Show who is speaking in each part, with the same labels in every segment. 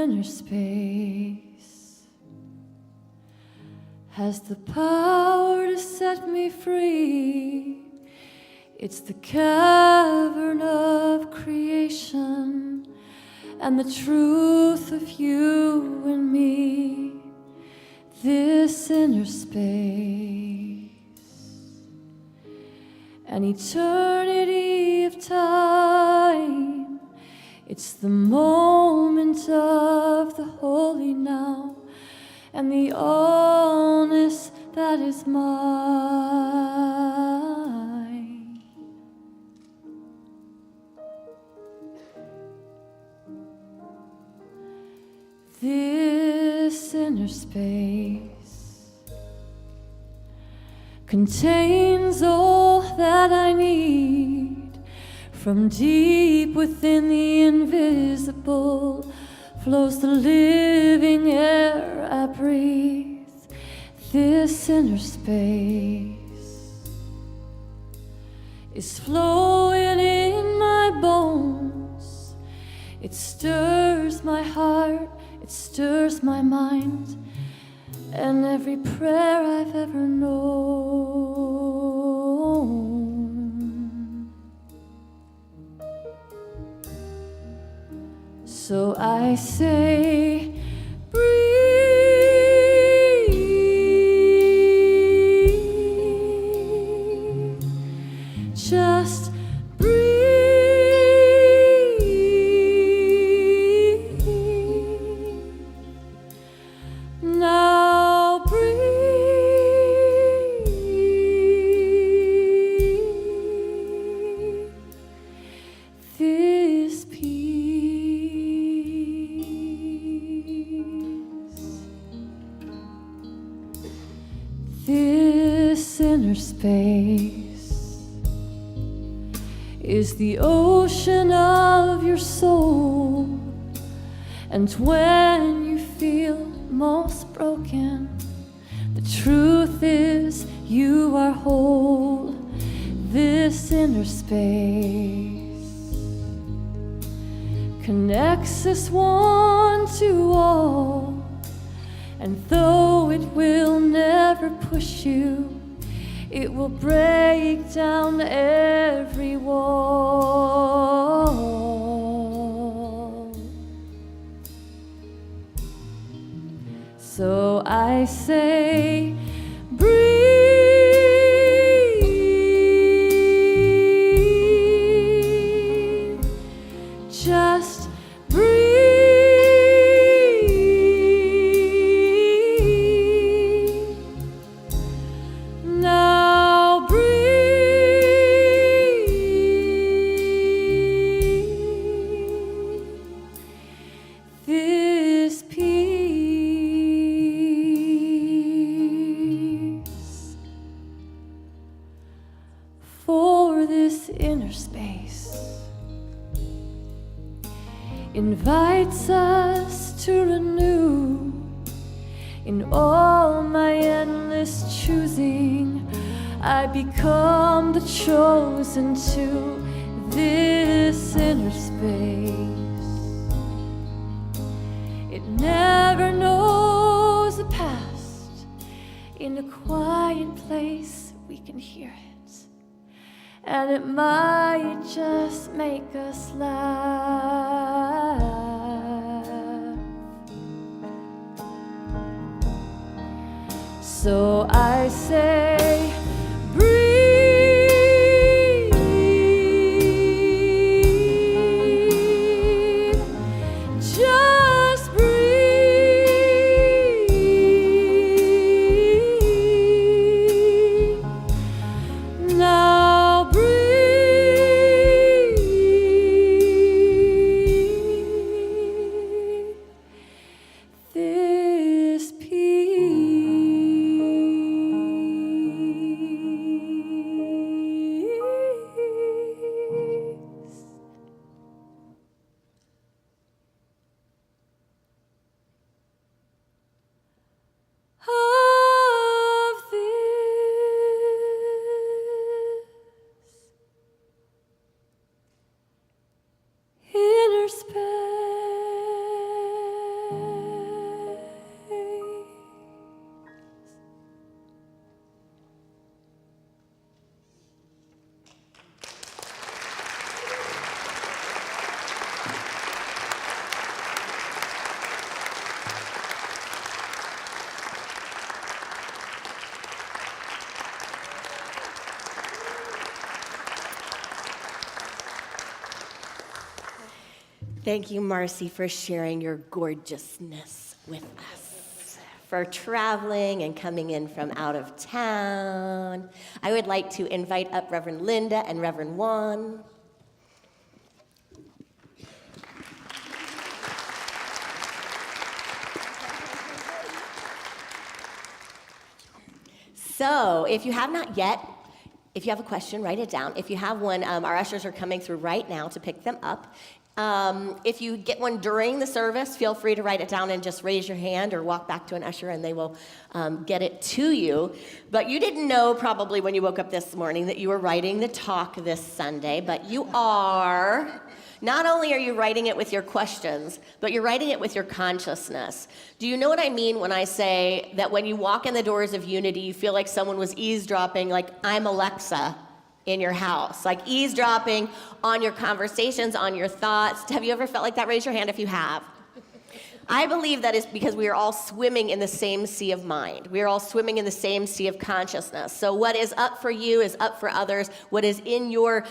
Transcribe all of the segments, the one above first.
Speaker 1: inner space has the power to set me free. It's the cavern of creation and the truth of you and me. This inner space, an eternity of time. It's the moment of the holy now and the allness that is mine. This inner space contains all that I need. From deep within the invisible flows the living air I breathe. This inner space is flowing in my bones. It stirs my heart, it stirs my mind, and every prayer I've ever known. So I say, breathe, just breathe. Now breathe. This peace, this inner space is the ocean of your soul. And when you feel most broken, the truth is you are whole. This inner space connects us one to all. And though it will never push you, it will break down every wall. So I say, breathe, just breathe. Now breathe. This peace for this inner space invites us to renew. In all my endless choosing, I become the chosen to this inner space. It never knows the past. In a quiet place we can hear it, and it might just make us laugh. So I say, breathe, just breathe. Now breathe. This peace
Speaker 2: Thank you, Marcy, for sharing your gorgeousness with us, for traveling and coming in from out of town. I would like to invite up Reverend Linda and Reverend Juan. So, if you have not yet, if you have a question, write it down. If you have one, our ushers are coming through right now to pick them up. If you get one during the service, feel free to write it down and just raise your hand or walk back to an usher and they will get it to you. But you didn't know probably when you woke up this morning that you were writing the talk this Sunday, but you are. Not only are you writing it with your questions, but you're writing it with your consciousness. Do you know what I mean when I say that when you walk in the doors of Unity, you feel like someone was eavesdropping, like I'm Alexa in your house, like eavesdropping on your conversations, on your thoughts? Have you ever felt like that? Raise your hand if you have. I believe that is because we are all swimming in the same sea of mind. We are all swimming in the same sea of consciousness. So what is up for you is up for others. What is in your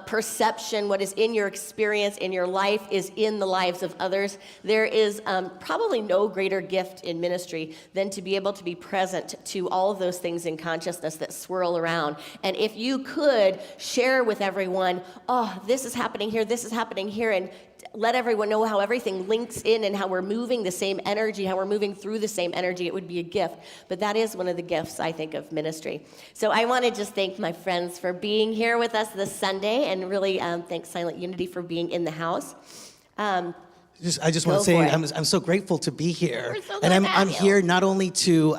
Speaker 2: perception, what is in your experience, in your life, is in the lives of others. There is probably no greater gift in ministry than to be able to be present to all of those things in consciousness that swirl around. And if you could share with everyone, oh, this is happening here, and let everyone know how everything links in and how we're moving the same energy, how we're moving through the same energy, it would be a gift. But that is one of the gifts, I think, of ministry. So I want to just thank my friends for being here with us this Sunday, and really thank Silent Unity for being in the house.
Speaker 3: I just want to say I'm so grateful to be here.
Speaker 2: We're so
Speaker 3: and
Speaker 2: glad to have
Speaker 3: I'm
Speaker 2: you.
Speaker 3: here not only to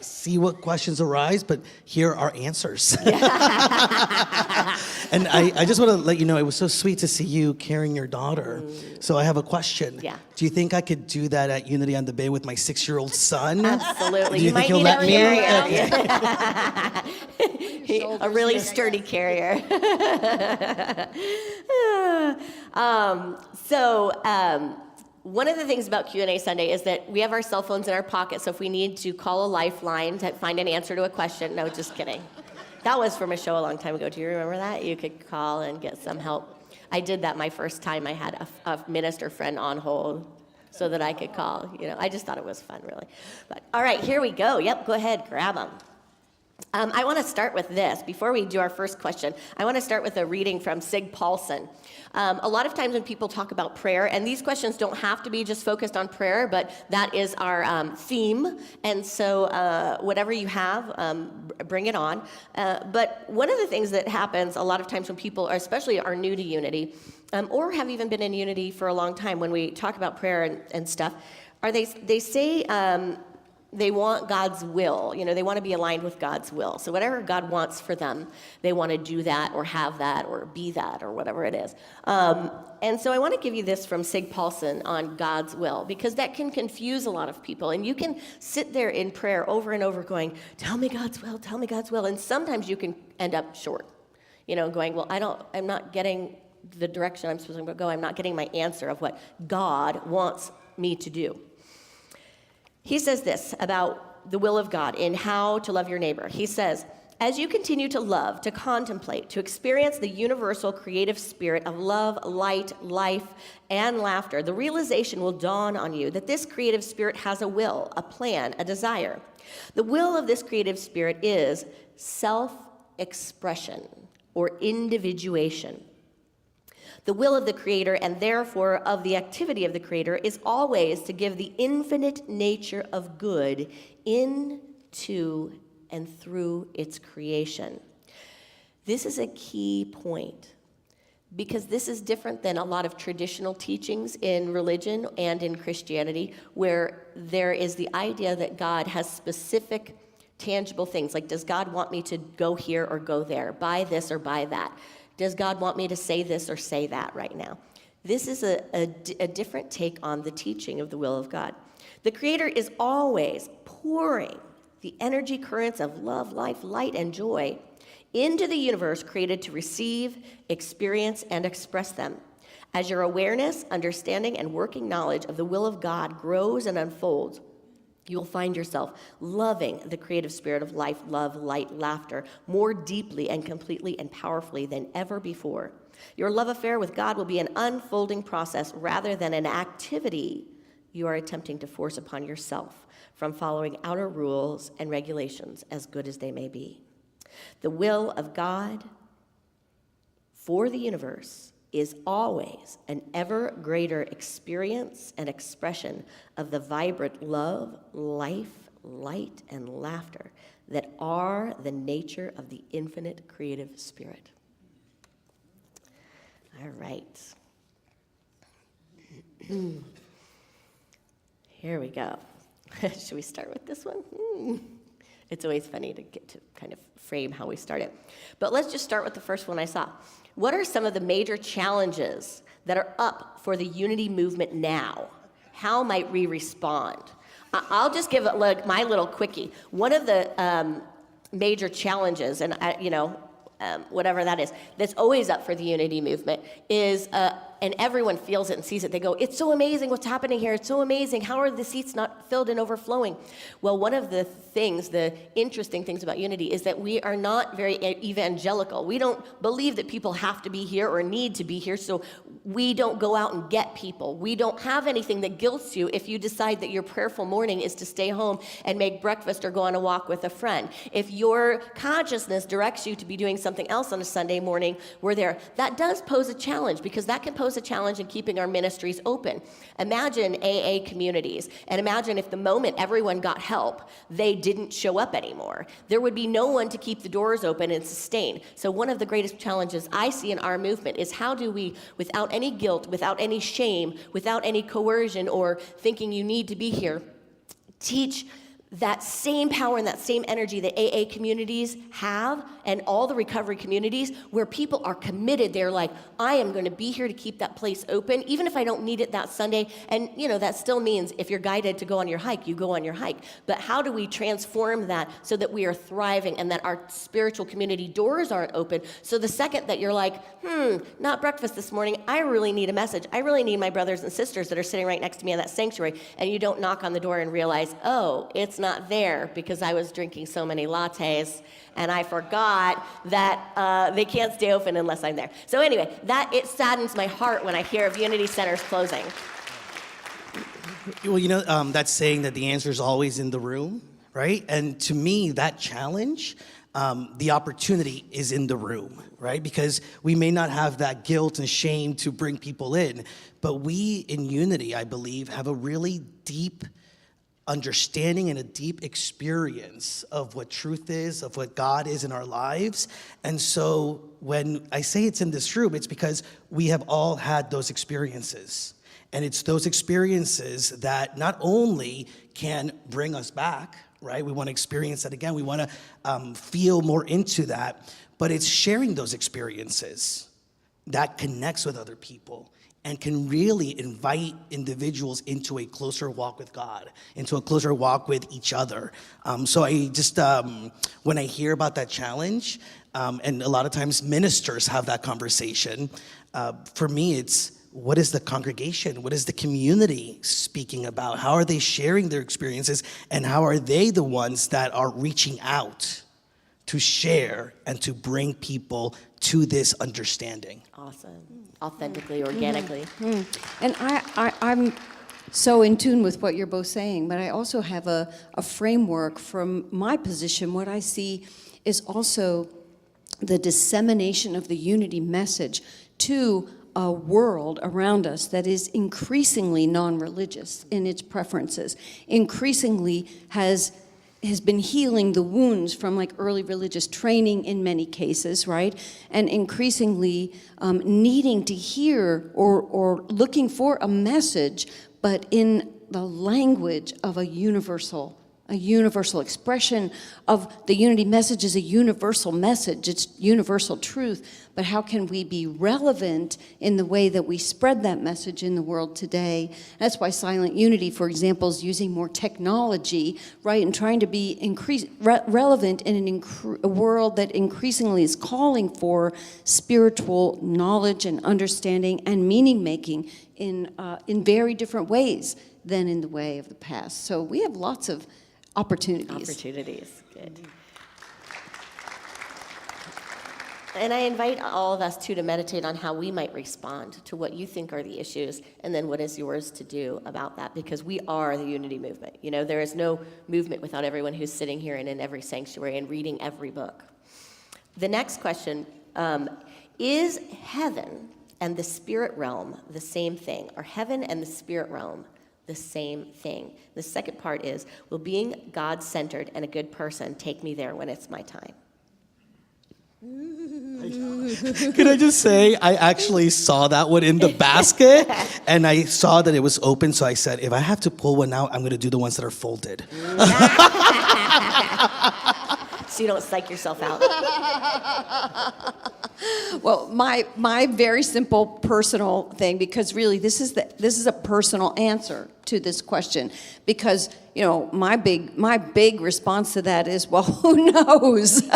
Speaker 3: see what questions arise, but hear our answers. And I just want to let you know, it was so sweet to see you carrying your daughter. So I have a question.
Speaker 2: Yeah.
Speaker 3: Do you think I could do that at Unity on the Bay with my 6-year-old son?
Speaker 2: Absolutely.
Speaker 3: Do you think
Speaker 2: might
Speaker 3: he'll
Speaker 2: need
Speaker 3: let
Speaker 2: a carrier. A really sturdy carrier. One of the things about Q&A Sunday is that we have our cell phones in our pocket, so if we need to call a lifeline to find an answer to a question, no, just kidding. That was from a show a long time ago. Do you remember that? You could call and get some help. I did that my first time. I had a minister friend on hold so that I could call. I just thought it was fun, really. But all right, here we go. Yep, go ahead, grab them. I want to start with this. Before we do our first question, I want to start with a reading from Sig Paulson. A lot of times when people talk about prayer, and these questions don't have to be just focused on prayer, but that is our theme. And so whatever you have, bring it on. But one of the things that happens a lot of times when people especially are new to Unity, or have even been in Unity for a long time, when we talk about prayer and stuff, are they say they want God's will. They want to be aligned with God's will. So whatever God wants for them, they want to do that or have that or be that or whatever it is. And so I want to give you this from Sig Paulson on God's will, because that can confuse a lot of people. And you can sit there in prayer over and over going, tell me God's will, tell me God's will. And sometimes you can end up short, going, well, I'm not getting the direction I'm supposed to go. I'm not getting my answer of what God wants me to do. He says this about the will of God in How to Love Your Neighbor. He says, as you continue to love, to contemplate, to experience the universal creative spirit of love, light, life, and laughter, the realization will dawn on you that this creative spirit has a will, a plan, a desire. The will of this creative spirit is self-expression or individuation. The will of the Creator, and therefore of the activity of the Creator, is always to give the infinite nature of good into and through its creation. This is a key point, because this is different than a lot of traditional teachings in religion and in Christianity, where there is the idea that God has specific tangible things, like, does God want me to go here or go there, buy this or buy that? Does God want me to say this or say that right now? This is a different take on the teaching of the will of God. The Creator is always pouring the energy currents of love, life, light, and joy into the universe created to receive, experience, and express them. As your awareness, understanding, and working knowledge of the will of God grows and unfolds, You will find yourself loving the creative spirit of life, love, light, laughter more deeply and completely and powerfully than ever before. Your love affair with God will be an unfolding process rather than an activity you are attempting to force upon yourself from following outer rules and regulations, as good as they may be. The will of God for the universe is always an ever greater experience and expression of the vibrant love, life, light, and laughter that are the nature of the infinite creative spirit. All right. Here we go. Should we start with this one? It's always funny to get to kind of frame how we start it. But let's just start with the first one I saw. What are some of the major challenges that are up for the unity movement now? How might we respond? I'll just give my little quickie. One of the major challenges, and whatever that is, that's always up for the unity movement is, and everyone feels it and sees it, they go, it's so amazing what's happening here, it's so amazing, how are the seats not filled and overflowing? Well, one of the things, the interesting things about unity is that we are not very evangelical. We don't believe that people have to be here or need to be here, so we don't go out and get people. We don't have anything that guilts you if you decide that your prayerful morning is to stay home and make breakfast or go on a walk with a friend. If your consciousness directs you to be doing something else on a Sunday morning, we're there. That does pose a challenge, because that can pose a challenge in keeping our ministries open. Imagine AA communities, and imagine if the moment everyone got help, they didn't show up anymore. There would be no one to keep the doors open and sustain. So one of the greatest challenges I see in our movement is how do we, without any guilt, without any shame, without any coercion or thinking you need to be here, teach that same power and that same energy that AA communities have, and all the recovery communities, where people are committed. They're like, I am going to be here to keep that place open, even if I don't need it that Sunday. And that still means if you're guided to go on your hike, you go on your hike. But how do we transform that so that we are thriving and that our spiritual community doors aren't open? So the second that you're like, not breakfast this morning, I really need a message. I really need my brothers and sisters that are sitting right next to me in that sanctuary. And you don't knock on the door and realize, oh, it's not there because I was drinking so many lattes and I forgot that they can't stay open unless I'm there. So anyway, it saddens my heart when I hear of Unity Centers closing.
Speaker 3: Well, that's saying that the answer is always in the room, right? And to me, that challenge, the opportunity is in the room, right? Because we may not have that guilt and shame to bring people in, but we in Unity, I believe, have a really deep understanding and a deep experience of what truth is, of what God is in our lives. And so when I say it's in this room, it's because we have all had those experiences. And it's those experiences that not only can bring us back, right? We want to experience that again. We want to feel more into that. But it's sharing those experiences that connects with other people and can really invite individuals into a closer walk with God, into a closer walk with each other. So I just, when I hear about that challenge, and a lot of times ministers have that conversation, for me it's, what is the congregation? What is the community speaking about? How are they sharing their experiences? And how are they the ones that are reaching out to share and to bring people to this understanding?
Speaker 2: Awesome. Authentically, organically.
Speaker 4: And I'm so in tune with what you're both saying, but I also have a framework from my position. What I see is also the dissemination of the unity message to a world around us that is increasingly non-religious in its preferences, increasingly has been healing the wounds from like early religious training in many cases, right? And increasingly needing to hear or looking for a message, but in the language of a universal expression of the unity message is a universal message. It's universal truth. But how can we be relevant in the way that we spread that message in the world today? That's why Silent Unity, for example, is using more technology, right, and trying to be relevant in a world that increasingly is calling for spiritual knowledge and understanding and meaning making in very different ways than in the way of the past. So we have lots of opportunities.
Speaker 2: Opportunities, good. And I invite all of us too to meditate on how we might respond to what you think are the issues, and then what is yours to do about that, because we are the unity movement. You know, there is no movement without everyone who's sitting here and in every sanctuary and reading every book. The next question, is heaven and the spirit realm the same thing? Are heaven and the spirit realm the same thing? The second part is, will being God-centered and a good person take me there when it's my time?
Speaker 3: Can I just say, I actually saw that one in the basket, and I saw that it was open, so I said, if I have to pull one out, I'm going to do the ones that are folded.
Speaker 2: So you don't psych yourself out.
Speaker 4: Well, my very simple personal thing, because really this is a personal answer to this question, because my big response to that is, well, who knows?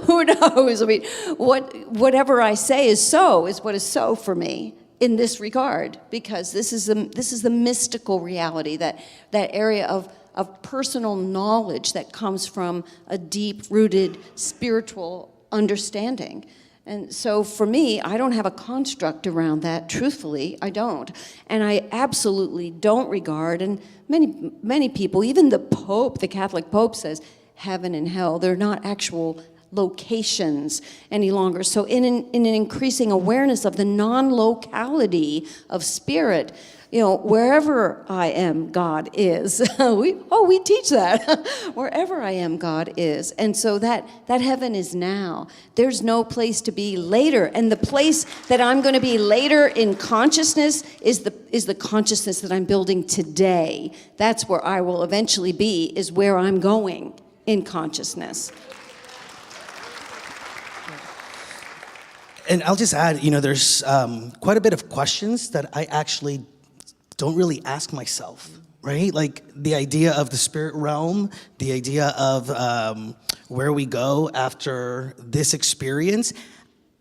Speaker 4: Who knows? I mean, whatever I say is what is so for me in this regard, because this is the mystical reality, that area of personal knowledge that comes from a deep-rooted spiritual understanding. And so for me, I don't have a construct around that, truthfully, I don't. And I absolutely don't regard, and many people, even the Pope, the Catholic Pope says, heaven and hell, they're not actual locations any longer. So in an increasing awareness of the non-locality of spirit, wherever I am, God is. We teach that. Wherever I am, God is. And so that heaven is now. There's no place to be later. And the place that I'm going to be later in consciousness is the consciousness that I'm building today. That's where I will eventually be, is where I'm going in consciousness.
Speaker 3: And I'll just add, there's quite a bit of questions that I actually don't really ask myself, right? Like the idea of the spirit realm, the idea of where we go after this experience.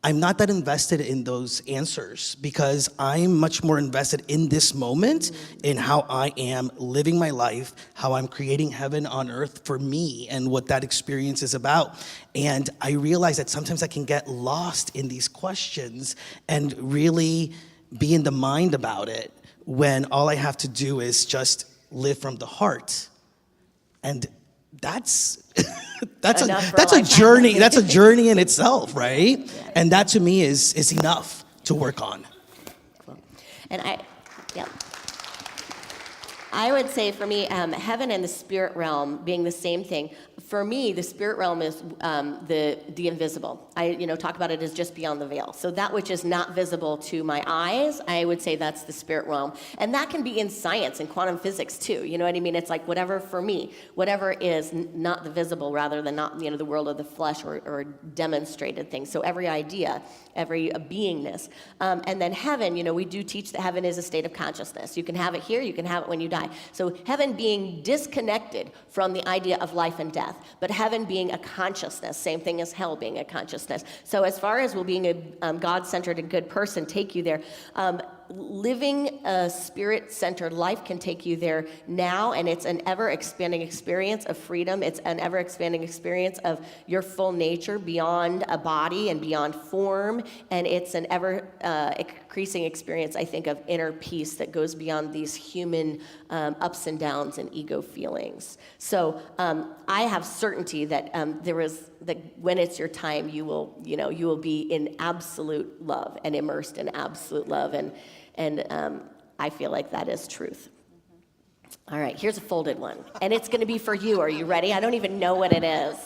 Speaker 3: I'm not that invested in those answers, because I'm much more invested in this moment, in how I am living my life, how I'm creating heaven on earth for me, and what that experience is about. And I realize that sometimes I can get lost in these questions and really be in the mind about it, when all I have to do is just live from the heart. And that's a journey. That's a journey in itself, right? Yeah. And that to me is enough to work on.
Speaker 2: Cool. And I would say for me, heaven and the spirit realm being the same thing. For me, the spirit realm is the invisible. I talk about it as just beyond the veil. So that which is not visible to my eyes, I would say that's the spirit realm. And that can be in science and quantum physics too. You know what I mean? It's like whatever, for me, whatever is not the visible rather than not the world of the flesh or demonstrated things. So every idea, every beingness. And then heaven, we do teach that heaven is a state of consciousness. You can have it here, you can have it when you die. So heaven being disconnected from the idea of life and death, but heaven being a consciousness, same thing as hell being a consciousness. So as far as will being a God-centered and good person take you there, living a spirit-centered life can take you there now, and it's an ever-expanding experience of freedom. It's an ever-expanding experience of your full nature beyond a body and beyond form, and it's an ever-increasing experience, I think, of inner peace that goes beyond these human ups and downs and ego feelings. So I have certainty that that when it's your time, you will be in absolute love and immersed in absolute love, and I feel like that is truth. All right, here's a folded one, and it's going to be for you. Are you ready? I don't even know what it is.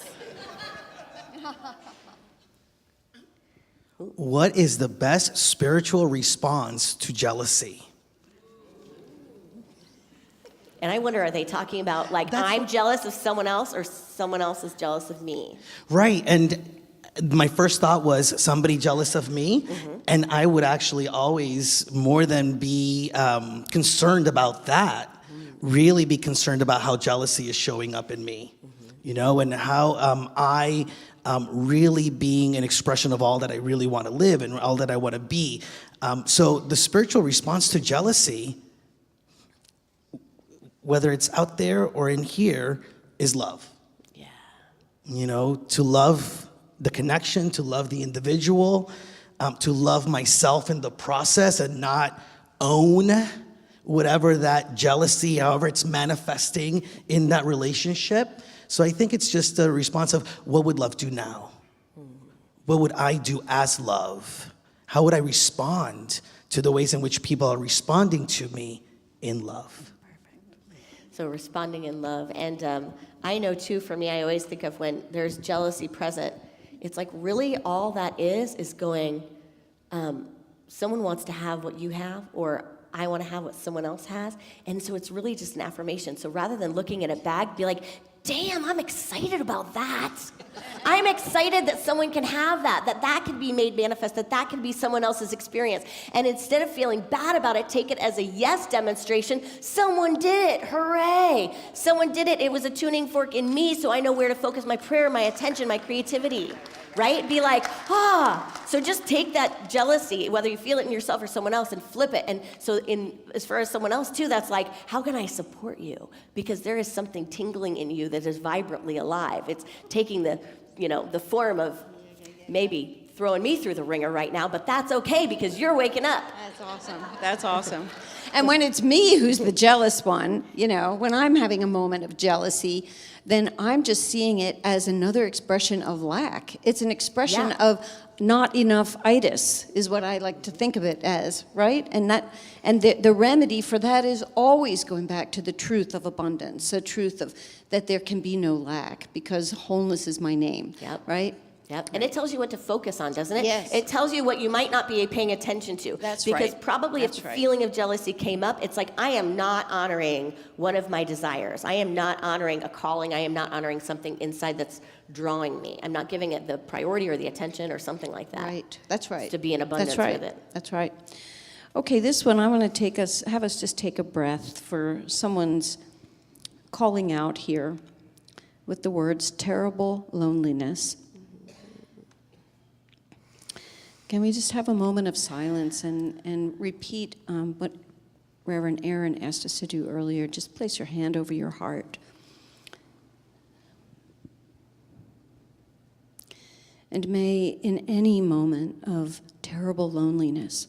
Speaker 3: What is the best spiritual response to jealousy?
Speaker 2: And I wonder, are they talking about I'm jealous of someone else, or someone else is jealous of me?
Speaker 3: Right, and my first thought was somebody jealous of me, and I would actually always, more than be concerned about that, really be concerned about how jealousy is showing up in me, and how I really being an expression of all that I really want to live and all that I want to be. So the spiritual response to jealousy, whether it's out there or in here, is love.
Speaker 2: Yeah.
Speaker 3: You know, to love the connection, to love the individual, to love myself in the process and not own whatever that jealousy, however it's manifesting in that relationship. So I think it's just a response of, what would love do now? What would I do as love? How would I respond to the ways in which people are responding to me in love?
Speaker 2: So responding in love. And I know too, for me, I always think of when there's jealousy present, it's like really all that is going, someone wants to have what you have, or I want to have what someone else has. And so it's really just an affirmation. So rather than looking at it back, be like, damn, I'm excited about that. I'm excited that someone can have that can be made manifest, that can be someone else's experience. And instead of feeling bad about it, take it as a yes demonstration. Someone did it, hooray. Someone did it, it was a tuning fork in me, so I know where to focus my prayer, my attention, my creativity. Right? Be like, So just take that jealousy, whether you feel it in yourself or someone else, and flip it. And so as far as someone else too, that's like, how can I support you? Because there is something tingling in you that is vibrantly alive. It's taking the form of maybe throwing me through the ringer right now, but that's okay because you're waking up.
Speaker 4: That's awesome. That's awesome. And when it's me who's the jealous one, when I'm having a moment of jealousy, then I'm just seeing it as another expression of lack. It's an expression of not enough-itis, is what I like to think of it as, right? And the remedy for that is always going back to the truth of abundance, the truth of that there can be no lack, because wholeness is my name, right?
Speaker 2: Yep, and it tells you what to focus on, doesn't it?
Speaker 4: Yes.
Speaker 2: It tells you what you might not be paying attention to.
Speaker 4: That's
Speaker 2: because
Speaker 4: right.
Speaker 2: probably
Speaker 4: That's
Speaker 2: if the
Speaker 4: right.
Speaker 2: feeling of jealousy came up, it's like, I am not honoring one of my desires. I am not honoring a calling. I am not honoring something inside that's drawing me. I'm not giving it the priority or the attention or something like that.
Speaker 4: Right, that's right.
Speaker 2: To be in abundance
Speaker 4: That's right.
Speaker 2: with it.
Speaker 4: That's right. Okay, this one, I want to have us just take a breath for someone's calling out here with the words terrible loneliness. Can we just have a moment of silence and repeat what Reverend Erin asked us to do earlier? Just place your hand over your heart. And may, in any moment of terrible loneliness,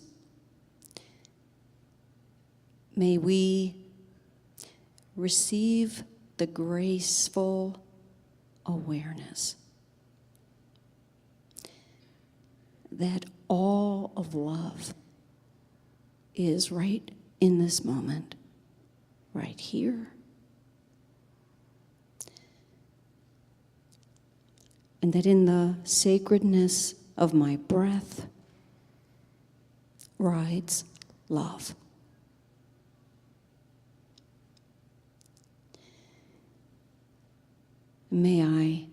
Speaker 4: may we receive the graceful awareness that all of love is right in this moment, right here. And that in the sacredness of my breath rides love. May I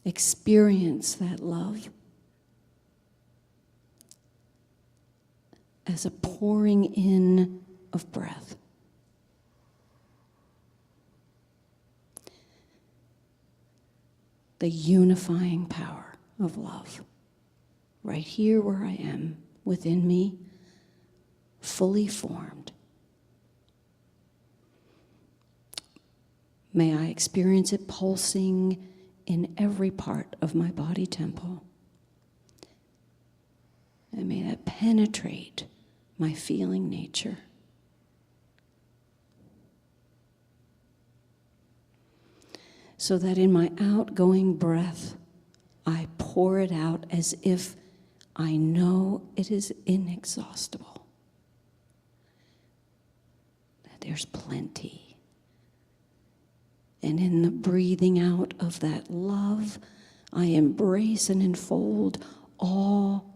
Speaker 4: experience that love as a pouring in of breath. The unifying power of love, right here where I am, within me, fully formed. May I experience it pulsing in every part of my body temple. And may that penetrate my feeling nature. So that in my outgoing breath, I pour it out as if I know it is inexhaustible. That there's plenty. And in the breathing out of that love, I embrace and enfold all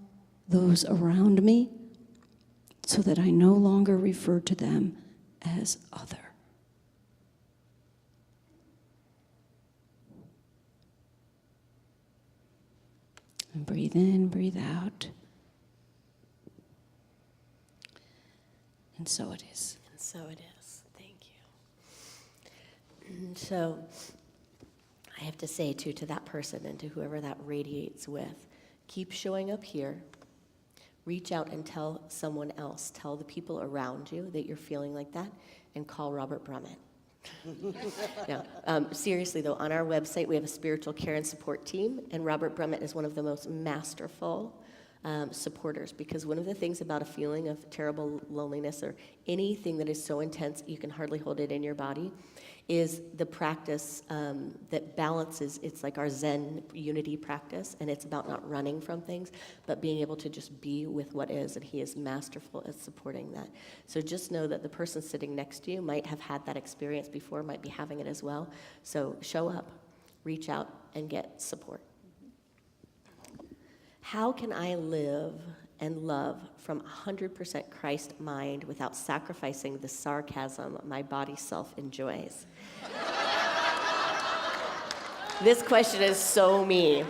Speaker 4: those around me, so that I no longer refer to them as other. And breathe in, breathe out. And so it is.
Speaker 2: And so it is. Thank you. And so I have to say, too, to that person and to whoever that radiates with, keep showing up here reach out and tell someone else. Tell the people around you that you're feeling like that, and call Robert Brummett. No, seriously though, on our website we have a spiritual care and support team, and Robert Brummett is one of the most masterful supporters, because one of the things about a feeling of terrible loneliness or anything that is so intense you can hardly hold it in your body is the practice that balances. It's like our Zen unity practice, and it's about not running from things, but being able to just be with what is, and he is masterful at supporting that. So just know that the person sitting next to you might have had that experience before, might be having it as well. So show up, reach out, and get support. How can I live and love from 100% Christ mind without sacrificing the sarcasm my body self enjoys? This question is so me.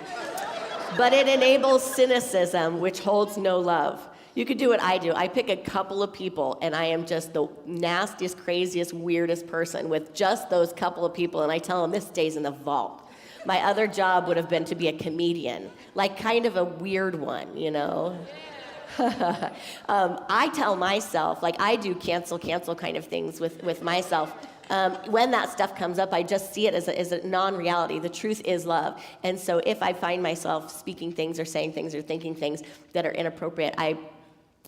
Speaker 2: But it enables cynicism, which holds no love. You could do what I do. I pick a couple of people, and I am just the nastiest, craziest, weirdest person with just those couple of people, and I tell them this stays in the vault. My other job would have been to be a comedian, like kind of a weird one, you know? I tell myself, like I do cancel kind of things with myself. When that stuff comes up, I just see it as a non-reality. The truth is love. And so if I find myself speaking things or saying things or thinking things that are inappropriate,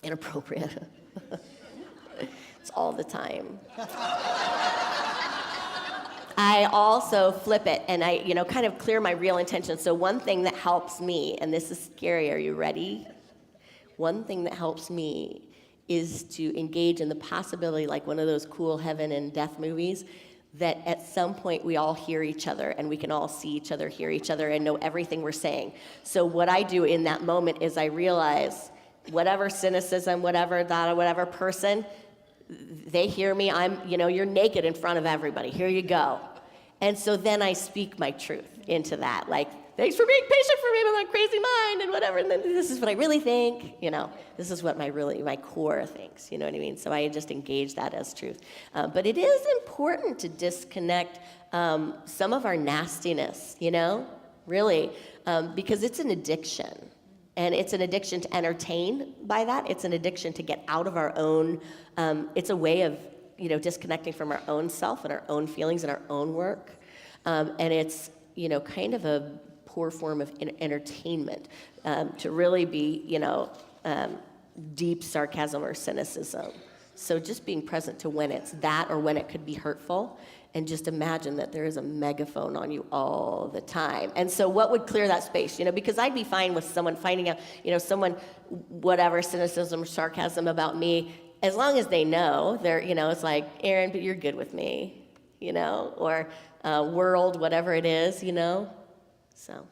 Speaker 2: inappropriate. It's all the time. I also flip it, and I, kind of clear my real intention. So one thing that helps me, and this is scary, are you ready? One thing that helps me is to engage in the possibility, like one of those cool heaven and death movies, that at some point we all hear each other, and we can all see each other, hear each other, and know everything we're saying. So what I do in that moment is I realize whatever cynicism, whatever person, they hear me, you're naked in front of everybody. Here you go. And so then I speak my truth into that. Like, thanks for being patient for me with my crazy mind and whatever. And then this is what I really think. This is what my core thinks. You know what I mean? So I just engage that as truth. But it is important to disconnect some of our nastiness, really, because it's an addiction. And it's an addiction to entertain by that. It's an addiction to get out of our own, it's a way of, disconnecting from our own self and our own feelings and our own work. And it's, kind of a poor form of entertainment to really be, deep sarcasm or cynicism. So just being present to when it's that or when it could be hurtful, and just imagine that there is a megaphone on you all the time. And so what would clear that space? Because I'd be fine with someone finding out, whatever cynicism or sarcasm about me, as long as they know, they're, it's like, Erin, but you're good with me, or world, whatever it is, so.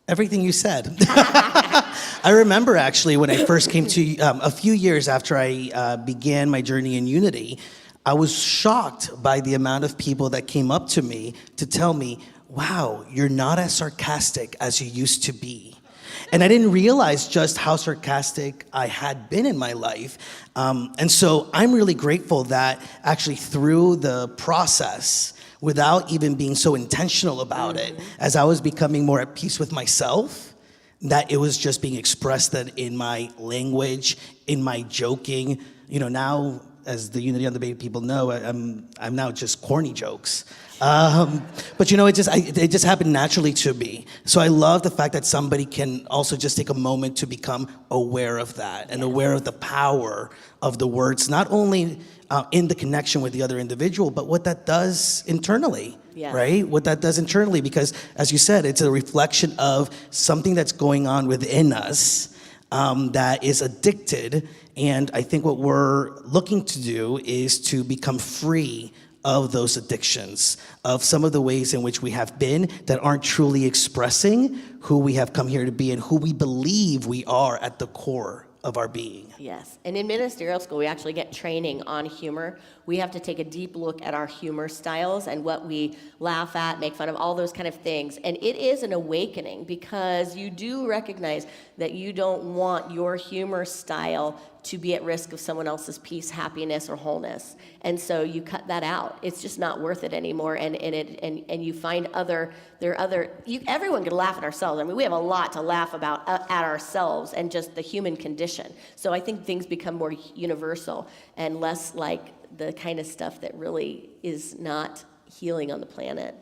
Speaker 3: Everything you said. I remember actually when I first came to, a few years after I began my journey in unity, I was shocked by the amount of people that came up to me to tell me, wow, you're not as sarcastic as you used to be. And I didn't realize just how sarcastic I had been in my life. And so I'm really grateful that actually through the process, without even being so intentional about it, as I was becoming more at peace with myself, that it was just being expressed that in my language, in my joking, now, as the Unity on the Baby people know, I'm now just corny jokes. But it just happened naturally to me. So I love the fact that somebody can also just take a moment to become aware of that and aware of the power of the words, not only in the connection with the other individual, but what that does internally, right? What that does internally, because as you said, it's a reflection of something that's going on within us that is addicted. And I think what we're looking to do is to become free of those addictions, of some of the ways in which we have been that aren't truly expressing who we have come here to be and who we believe we are at the core of our being.
Speaker 2: Yes, and in ministerial school, we actually get training on humor. We have to take a deep look at our humor styles and what we laugh at, make fun of, all those kind of things. And it is an awakening, because you do recognize that you don't want your humor style to be at risk of someone else's peace, happiness, or wholeness. And so you cut that out. It's just not worth it anymore. And you find everyone can laugh at ourselves. I mean, we have a lot to laugh about at ourselves and just the human condition. So I think things become more universal and less like the kind of stuff that really is not healing on the planet.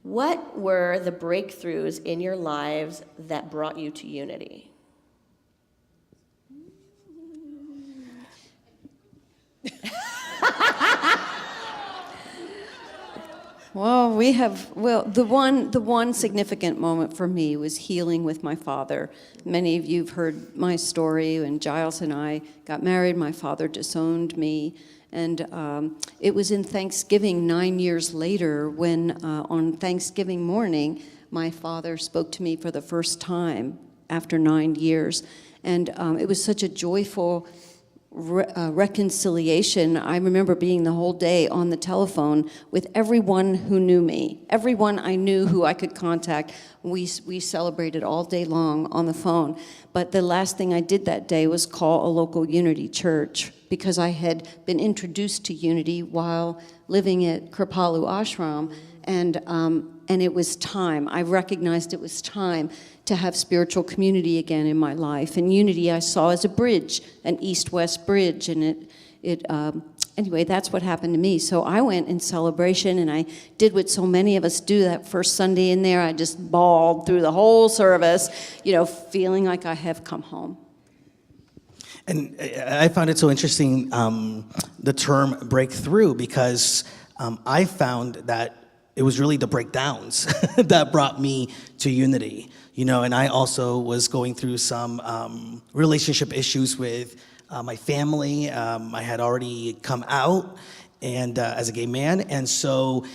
Speaker 2: What were the breakthroughs in your lives that brought you to unity?
Speaker 4: Well, the one significant moment for me was healing with my father. Many of you have heard my story. When Giles and I got married, my father disowned me. And it was in Thanksgiving 9 years later when on Thanksgiving morning, my father spoke to me for the first time after 9 years. And it was such a joyful reconciliation. I remember being the whole day on the telephone with everyone who knew me, everyone I knew who I could contact. We celebrated all day long on the phone. But the last thing I did that day was call a local Unity church because I had been introduced to Unity while living at Kripalu Ashram, and it was time. I recognized it was time to have spiritual community again in my life. And Unity I saw as a bridge, an east-west bridge, and anyway, that's what happened to me. So I went in celebration, and I did what so many of us do that first Sunday in there. I just bawled through the whole service, feeling like I have come home.
Speaker 3: And I found it so interesting, the term breakthrough, because I found that it was really the breakdowns that brought me to unity. And I also was going through some relationship issues with my family. I had already come out and as a gay man, and so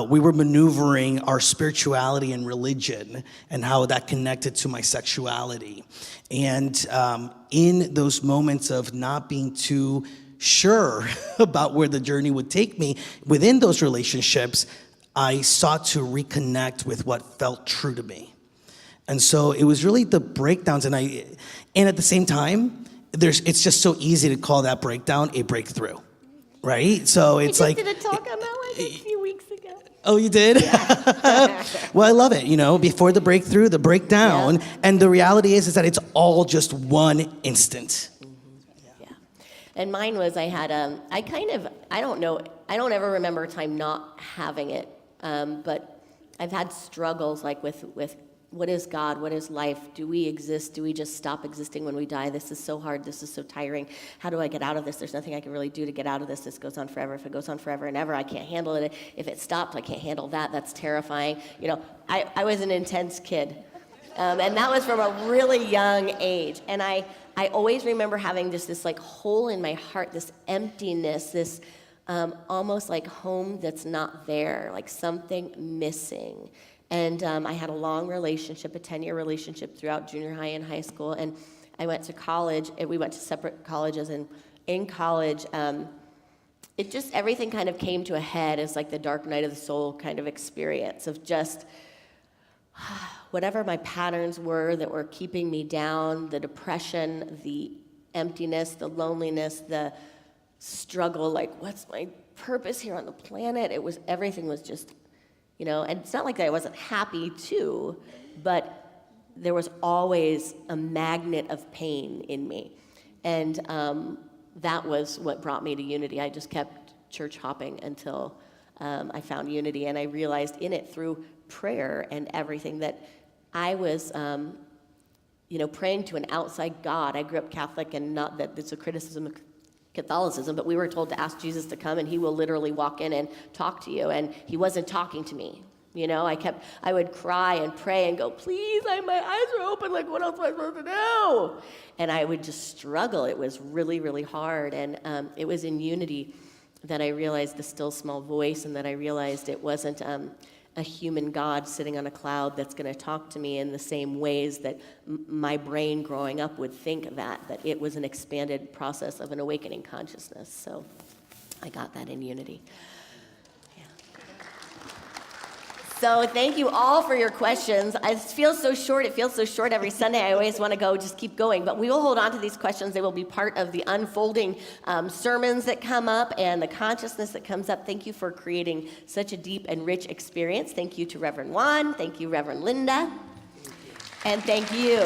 Speaker 3: we were maneuvering our spirituality and religion and how that connected to my sexuality. And in those moments of not being too sure about where the journey would take me within those relationships, I sought to reconnect with what felt true to me. And so it was really the breakdowns, and at the same time, it's just so easy to call that breakdown a breakthrough, right? So it's like,
Speaker 2: I just did a talk on that like a few weeks ago.
Speaker 3: Oh, you did?
Speaker 2: Yeah.
Speaker 3: Well, I love it. Before the breakthrough, the breakdown,
Speaker 2: Yeah.
Speaker 3: and the reality is that it's all just one instant.
Speaker 2: Yeah. And mine was I don't ever remember a time not having it, but I've had struggles like with what is God? What is life? Do we exist? Do we just stop existing when we die? This is so hard. This is so tiring. How do I get out of this? There's nothing I can really do to get out of this. This goes on forever. If it goes on forever and ever, I can't handle it. If it stopped, I can't handle that. That's terrifying. I was an intense kid. And that was from a really young age. And I always remember having just this like hole in my heart, this emptiness, this almost like home that's not there, like something missing. And I had a long relationship, a 10-year relationship throughout junior high and high school. And I went to college, and we went to separate colleges. And in college, everything kind of came to a head as like the dark night of the soul kind of experience of just whatever my patterns were that were keeping me down, the depression, the emptiness, the loneliness, the struggle, like what's my purpose here on the planet? Everything was just, and it's not like that I wasn't happy too, but there was always a magnet of pain in me. And that was what brought me to unity. I just kept church hopping until I found unity, and I realized in it through prayer and everything that I was, praying to an outside God. I grew up Catholic, and not that it's a criticism of Catholicism, but we were told to ask Jesus to come, and he will literally walk in and talk to you, and he wasn't talking to me. I would cry and pray and go, please, my eyes are open, like what else am I supposed to do? And I would just struggle. It was really, really hard, and it was in unity that I realized the still small voice, and that I realized it wasn't a human God sitting on a cloud that's going to talk to me in the same ways that my brain growing up would think that it was an expanded process of an awakening consciousness. So I got that in unity. Yeah. So thank you all for your questions. It feels so short. It feels so short every Sunday. I always want to go, just keep going. But we will hold on to these questions. They will be part of the unfolding sermons that come up and the consciousness that comes up. Thank you for creating such a deep and rich experience. Thank you to Reverend Juan. Thank you, Reverend Linda. And thank you.